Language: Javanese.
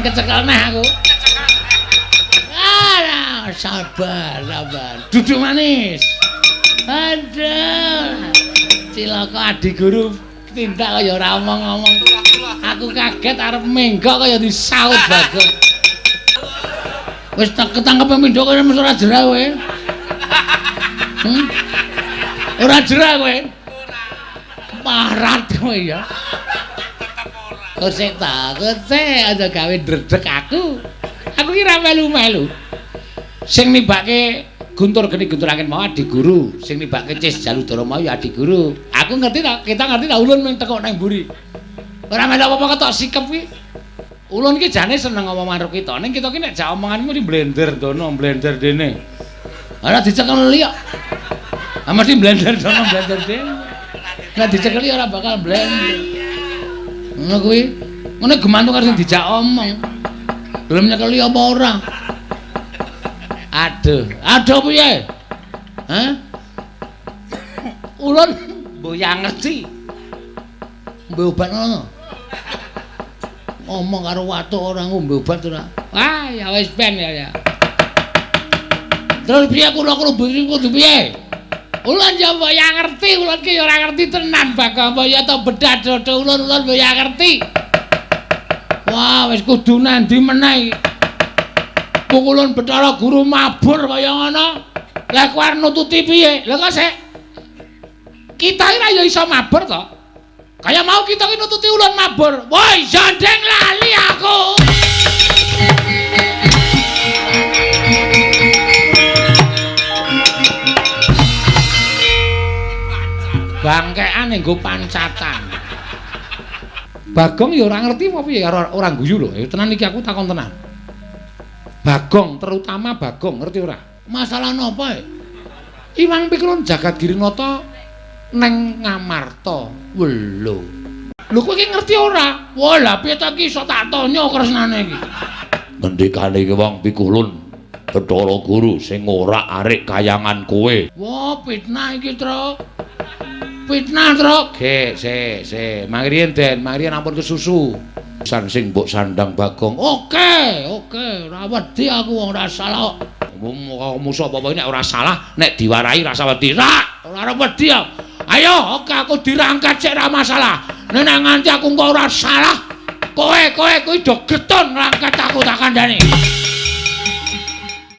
kecekel neh aku. Sabar. Duduk manis. Aduh. Cilaka adik guru tindak kaya ora omong-omong. Aku kaget arep menggok kaya disaut Bagong. Wis ketangkep pindho kaya mesti ora jerah kowe. Ora jerah kowe. Parat kowe ya. Kosek aja gawe dredeg aku. Aku ki ra melu-melu. Sing nibake Guntur Geni Guntur Angin mau adik guru, sing nibake Cis Jaludara mau ya adik guru. Aku ngerti ta, kita ngerti ta ulun mung teko nang mburi. Ora melu apa-apa ketok sikep ki. Ulun ki jane seneng ngomong karo kita, ning kita ki nek jak omongan mesti blender dono, blender dene. Ora dicekeli kok. Ah mesti blender dono, blender dene. Nek dicekeli ora bakal blender. Ngono kuwi. Ngene gemantung karo sing dijak omong. Belum nyekeli apa ora? Aduh piye? Hah? Ulun mboyang ngerti. Ngombe obat ngono. Ngomong karo watuk ora ngombe obat ora. Wah, ya wis ben ya. Terus piye kula kudu piye? Ulun ya mboyang ngerti, ulun ki ora ngerti tenan Bagong ya to bedah dodo ulun mboyang ngerti. Wah, wis kudu nandi meneh. Pukulun Bathara Guru mabur kaya ngono. Lah kowe arep nututi piye? Lah kok sik kita iki ra ya iso mabur to. Kaya mau kita ki nututi ulun mabur. Woi, jandeng lali aku. Bangkekan nggo pancatan. Bagong ya ora ngerti apa piye ora guyu lho. Tenan iki aku takon tenan. Bagong, terutama Bagong, ngerti ora? Masalah napa? Iwang Pikulun Jagadgirinata neng Ngamarta. Welo. Lho kowe iki ngerti ora? Wah, lha piye ta iki iso tak tanya kresnane iki. Ngendikane iki Wong Pikulun Bathara Guru sing ora arek kayangan kowe. Wah, fitnah iki, Tru. Fitnah, Tru. Ge, se. Mangriyen Den, mangriyen ampun kesusu. Sing mbok sandang Bagong. Oke, ora wedi aku wong ora salah. Musa apa nek ora salah, nek diwarai rasa wedi. Ora wedi. Ayo, oke aku dirangkat sik ora masalah. Nek nganti aku kok ora salah, kowe kuwi do getun ngangkat aku tak kandhani.